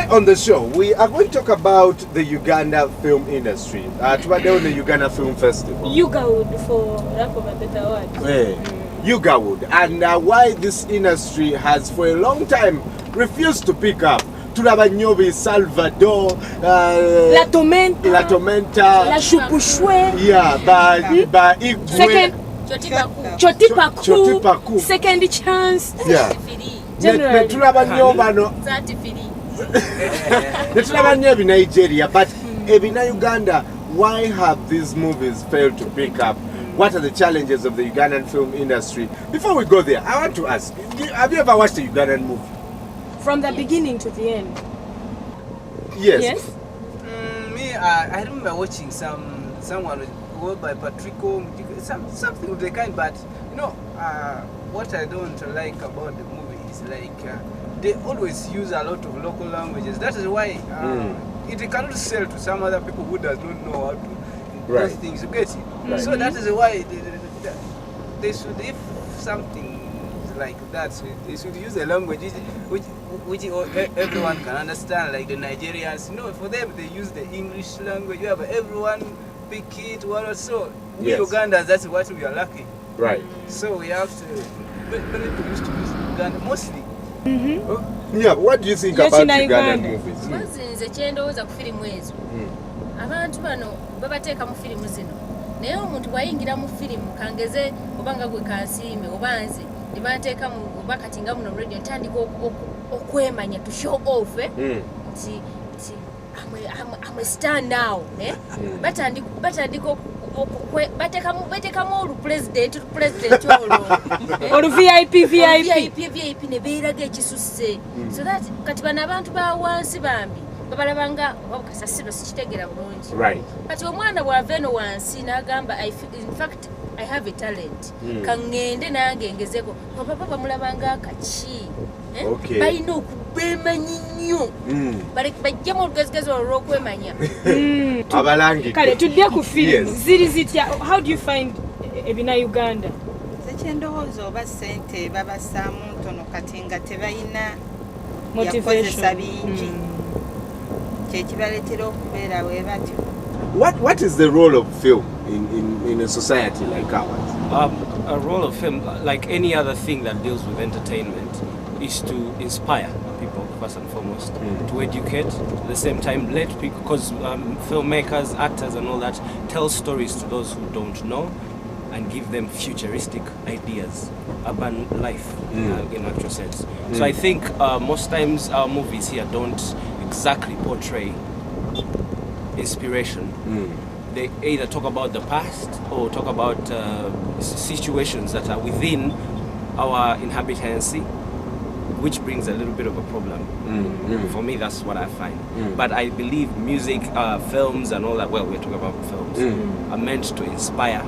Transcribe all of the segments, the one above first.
on the show, we are going to talk about the Uganda film industry. Today on the Uganda Film Festival. UGANDA'S, for lack of a better word. UGANDA'S, and why this industry has for a long time refused to pick up. Tulabanyobi, Salvador, La Tormenta, La Chupuchwe, Second Chotipaku, Second Chance. Yeah. Netulabanyobi Nigeria, but Ebina Uganda, why have these movies failed to pick up? What are the challenges of the Ugandan film industry? Before we go there, I want to ask, have you ever watched a Ugandan movie? From the beginning to the end. Yes. Me, I remember watching someone called by Patrico, something of the kind. But you know, what I don't like about the movie is like they always use a lot of local languages. That is why it cannot sell to some other people who does not know how to those things. You get it? Right. So that is why they should, if something like that, they should use a language which everyone can understand, like the Nigerians. No, for them they use the English language. Yeah, but everyone pick it. What so? We Ugandans, that's what we are lacking. Right. So we have to. Many people used to use Uganda mostly. Yeah. What do you think about Ugandan movies? Abantu bano babateeka mu firimu zino naye omuntu wayingira mu firimu kangeze obanga gwe kansiime obanze ne bateeka mu bakati nga muno radio ntandika okwemanya to show off ti I'm a star now batandika batekamu olu president olu VIP ne beeraga ekisusse so that kati bano abantu ba wansi bambi babalabanga wabukasasiro sikitegera bulungi kati omwana bw'ava eno wansi n'agamba in fact I have a talent kangende nange ngezeko papa bamulabanga akaki balina okubemanya nnyo bajjemu olugezigezi olw'okwemanya abalangi kale tudde ku firimu ziri zitya. How do you find ebina Uganda? Sekyendohooza oba ssente babasaamu ntono kati nga tebalina motivation bingi kyekibaletera okubeera bwe batyo. What is the role of film in a society like ours? A role of film, like any other thing that deals with entertainment, is to inspire people first and foremost, to educate, at the same time let people, because filmmakers, actors and all that tell stories to those who don't know and give them futuristic ideas, urban life in actual sense. So I think most times our movies here don't exactly portray inspiration. They either talk about the past or talk about situations that are within our inhabitancy, which brings a little bit of a problem. For me, that's what I find. But I believe music, films and all that, well, we're talking about films, are meant to inspire,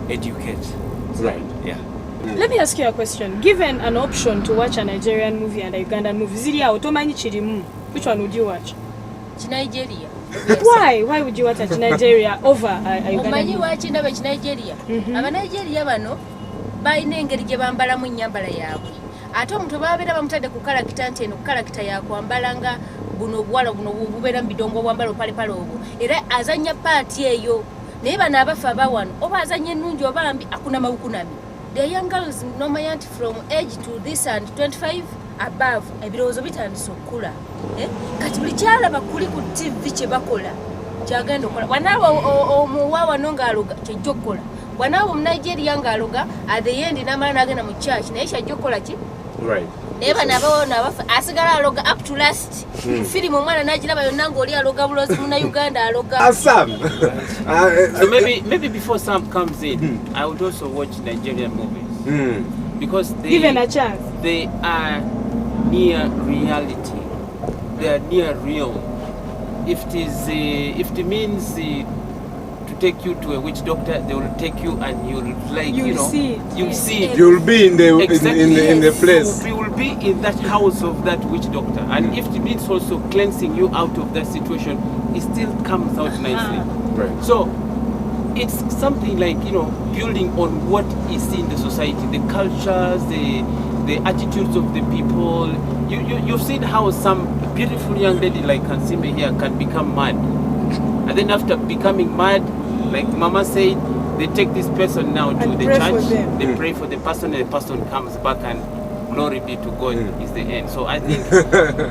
educate. Right. Yeah. Let me ask you a question. Given an option to watch a Nigerian movie and a Ugandan movie, Ziria otomanyi chirimu, which one would you watch? Nigeria. Why? Why would you watch a Nigeria over a Ugandan movie? movie? Omanyi ndaba Nigeria. Aba Nigeria bano balina engeri gye bambalamu ennyambala yaabwe. Ate omuntu babeera bamutadde ku kalakita nti eno kalakita yakwambala nga buno obuwala buno bubeera mu bidongo obwambala opalepale obwo. Era azanya paati eyo. Naye bano abafa abawano oba azanya ennungi oba mbi akunama bukunami. The young girls normally from age to this and 25 above ebirowoozo bitandise okukula. Kati buli kyalaba kuli ku TV kye bakola kyagenda okukola. Bwanaaba omuwaawa no ng'aloga kyajja okukola. Bwanaaba Omunigeria ng'aloga at the end n'amala n'agenda mu church naye kyajja okukola ki? Right. Naye bano abawono abafa asigala aloga up to last. Firimu omwana n'agiraba yonna ng'oli aloga bulozi muna Uganda aloga. Sam. So maybe before Sam comes in, I would also watch Nigerian movies because given a chance, they are near reality. They are near real. If it means to take you to a witch doctor, they will take you and you'll see it. You'll be in the in the place. So we will be in that house of that witch doctor, and if it means also cleansing you out of that situation, it still comes out nicely. Right. So it's something like building on what is in the society, the cultures, the attitudes of the people. You've seen how some beautiful young lady like Kansimbe here can become mad. And then after becoming mad, like Mama said, they take this person now to And the pray for church. them. They pray for the person, and the person comes back, and glory be to God is the end. So I think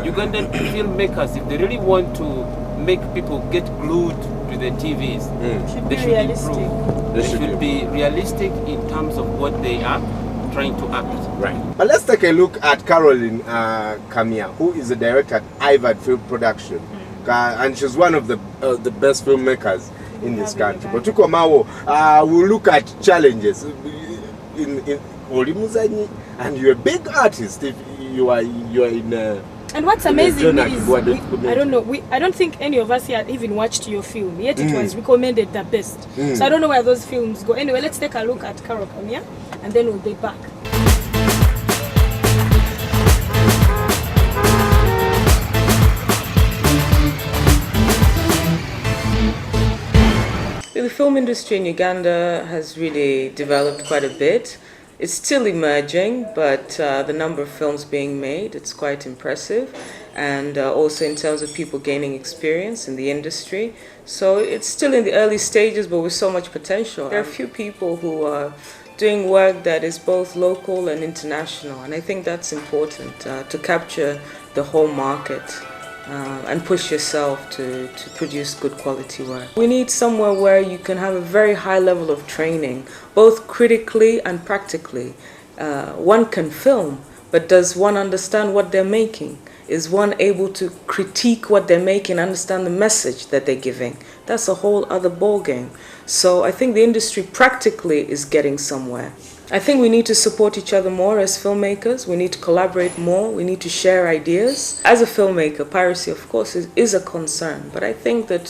Ugandan filmmakers, if they really want to make people get glued to the TVs, Should they be should realistic. improve. They should be realistic in terms of what they are trying to act. Right. But let's take a look at Caroline Kamia, who is the director at IVAD Film Production. And she's one of the best filmmakers in this country. But we'll look at challenges in Olimuzanyi, and you're a big artist if you are in And what's amazing is, I I don't know, I don't think any of us here even watched your film, yet it was recommended the best. So I don't know where those films go. Anyway, let's take a look at Carol Kamia, and then we'll be back. The film industry in Uganda has really developed quite a bit. It's still emerging, but the number of films being made, it's quite impressive. And also in terms of people gaining experience in the industry. So it's still in the early stages, but with so much potential. There are a few people who are doing work that is both local and international. And I think that's important to capture the whole market. And push yourself to produce good quality work. We need somewhere where you can have a very high level of training, both critically and practically. One can film, but does one understand what they're making? Is one able to critique what they're making, understand the message that they're giving? That's a whole other ballgame. So I think the industry practically is getting somewhere. I think we need to support each other more as filmmakers. We need to collaborate more. We need to share ideas. As a filmmaker, piracy, of course, is a concern. But I think that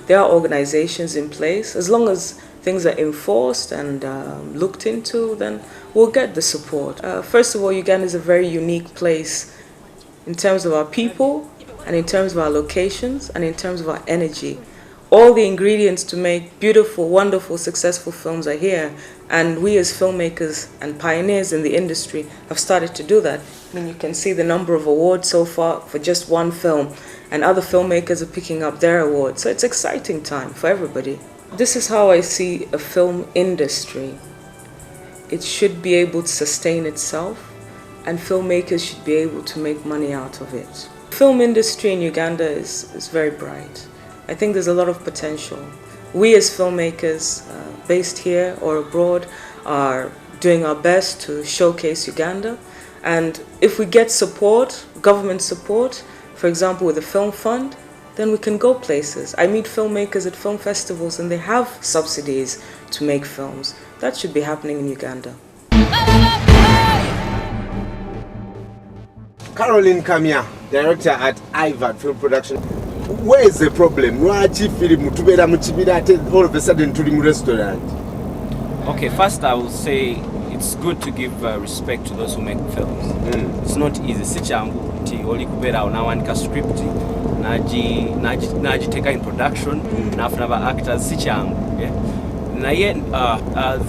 there are organizations in place. As long as things are enforced and looked into, then we'll get the support. First of all, Uganda is a very unique place in terms of our people, and in terms of our locations, and in terms of our energy. All the ingredients to make beautiful, wonderful, successful films are here. And we as filmmakers and pioneers in the industry have started to do that. I mean, you can see the number of awards so far for just one film, and other filmmakers are picking up their awards. So it's an exciting time for everybody. This is how I see a film industry. It should be able to sustain itself, and filmmakers should be able to make money out of it. The film industry in Uganda is very bright. I think there's a lot of potential. We as filmmakers based here or abroad are doing our best to showcase Uganda. And if we get support, government support, for example with the film fund, then we can go places. I meet filmmakers at film festivals and they have subsidies to make films. That should be happening in Uganda. Caroline Kamia, director at IVAD Film Production. Where is the problem? All of a sudden to the restaurant. Okay, first I will say it's good to give respect to those who make films. It's not easy. Sichangu ti oli kubera unawanika script naji teka in production na afuna actors sichangu.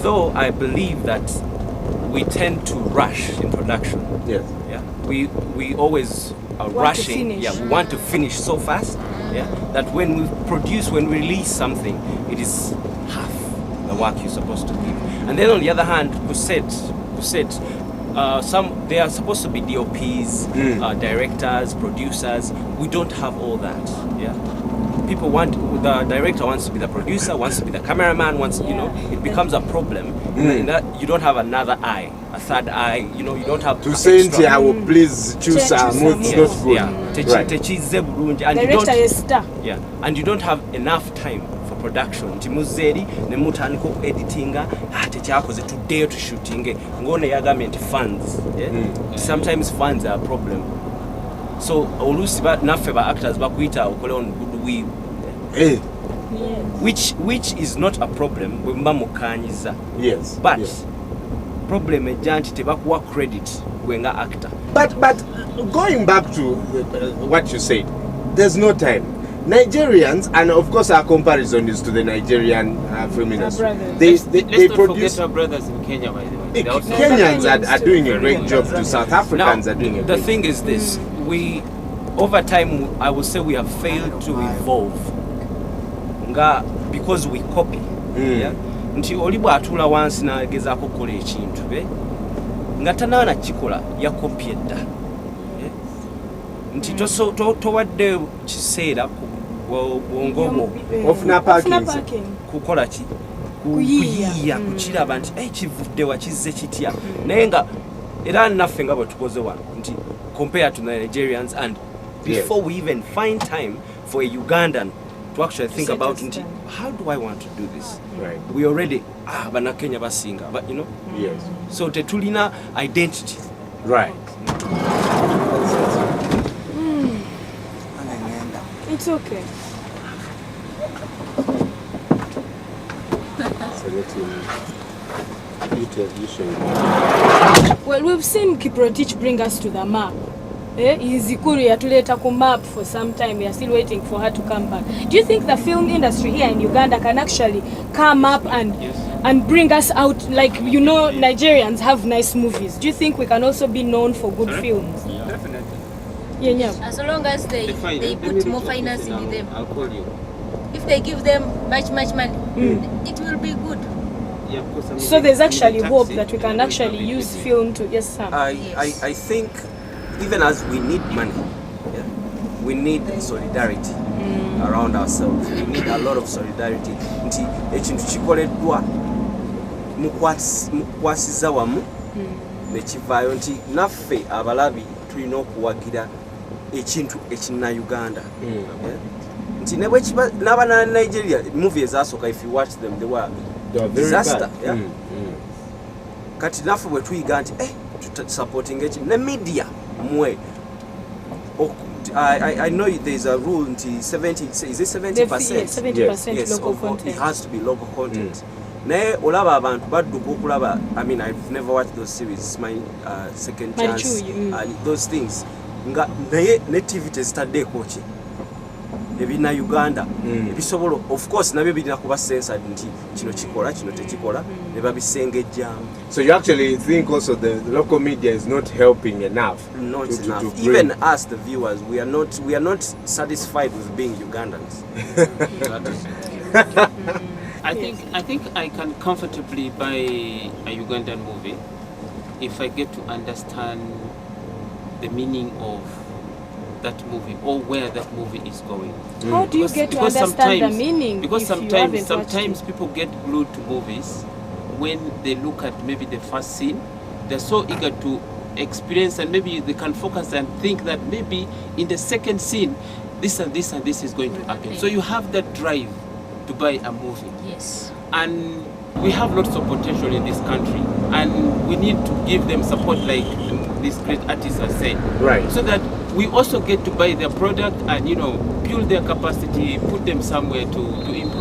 Though I believe that we tend to rush in production. Yes. Yeah. We always are rushing. Yeah, we want to finish so fast. Yeah, that when we release something, it is half the work you're supposed to give. And then on the other hand, they are supposed to be DOPs, directors, producers. We don't have all that. Yeah, the director wants to be the producer, wants to be the cameraman, it becomes a problem. In that you don't have another eye, a third eye. You don't have to say I will please choose not good. Yeah, and you don't have enough time for production. Timuzeri nemutaniko editinga techakoze today to shooting ngone ya government funds. Sometimes funds are a problem. So olusi nafe ba actors bakuita ukole on goodwill. Which is not a problem bwemba mukanyiza. Yes. But problem ejanti tebakuwa credit gwenga actor. But going back to what you said, there's no time. Nigerians, and of course our comparison is to the Nigerian film industry. They produce our brothers in Kenya, by the way. Kenyans are doing a great job. To South Africans are doing a great job. The thing is this: over time, I would say we have failed to evolve. Because we copy. Yeah? Nti oli bw'atuula wansi n'agezaako okukola ekintu nga tanaana kikola yakopye dda. Nti towadde kiseera bwongo bwo ofuna parking kukola ki kuyiiya kukiraba nti kivudde wa kizze kitya naye nga era naffe nga bwe tukoze wano nti compared to the Nigerians, and before we even find time for a Ugandan to actually think about how do I want to do this? Right. We already bana Kenya basinga, but you know. Yes. So tetulina identity. Right. It's okay. So let you show. Well, we've seen Kiprotich bring us to the map. Izikuru yatuleta ku map for some time. We are still waiting for her to come back. Do you think the film industry here in Uganda can actually come up and bring us out? Like, you know, Nigerians have nice movies. Do you think we can also be known for good films? Definitely. Yeah. As long as they put more finance into them. I'll call you. If they give them much money, it will be good. Yeah, of course, I mean, So there's actually taxi, hope that we can they actually will use be film to Sam. I think even as we need money, we need solidarity around ourselves. We need a lot of solidarity. Nti ekintu kikoleddwa mukwasiza wamu nekivaayo nti naffe abalabi tulina okuwagira ekintu ekina Uganda. Nti n'abana Nigeria movie ezasooka, if you watch them, they were disaster. Kati naffe bwe tuyiga nti supporting ekintu ne media mwe. I know there's a rule nti 70, is it 70%? 70% local content. It has to be local content. Naye olaba abantu badduka okulaba, I mean, I've never watched those series, it's my second chance, those things. Nga naye ne TV tezitaddeeko ki ebina Uganda ebisobola, of course nabyo birina kuba censored nti kino kikola kino tekikola ne babisengejjamu. So you actually think also the local media is not helping enough? Not to enough. bring... Even us, the viewers, we are not satisfied with being Ugandans. I think I can comfortably buy a Ugandan movie if I get to understand the meaning of that movie or where that movie is going. How do you get to understand the meaning? Because if you haven't sometimes people get glued to movies when they look at maybe the first scene. They're so eager to experience, and maybe they can focus and think that maybe in the second scene this and this and this is going to happen. So you have that drive to buy a movie. Yes. And we have lots of potential in this country, and we need to give them support like these great artists are saying. Right. So that we also get to buy their product and, you know, build their capacity, put them somewhere to improve.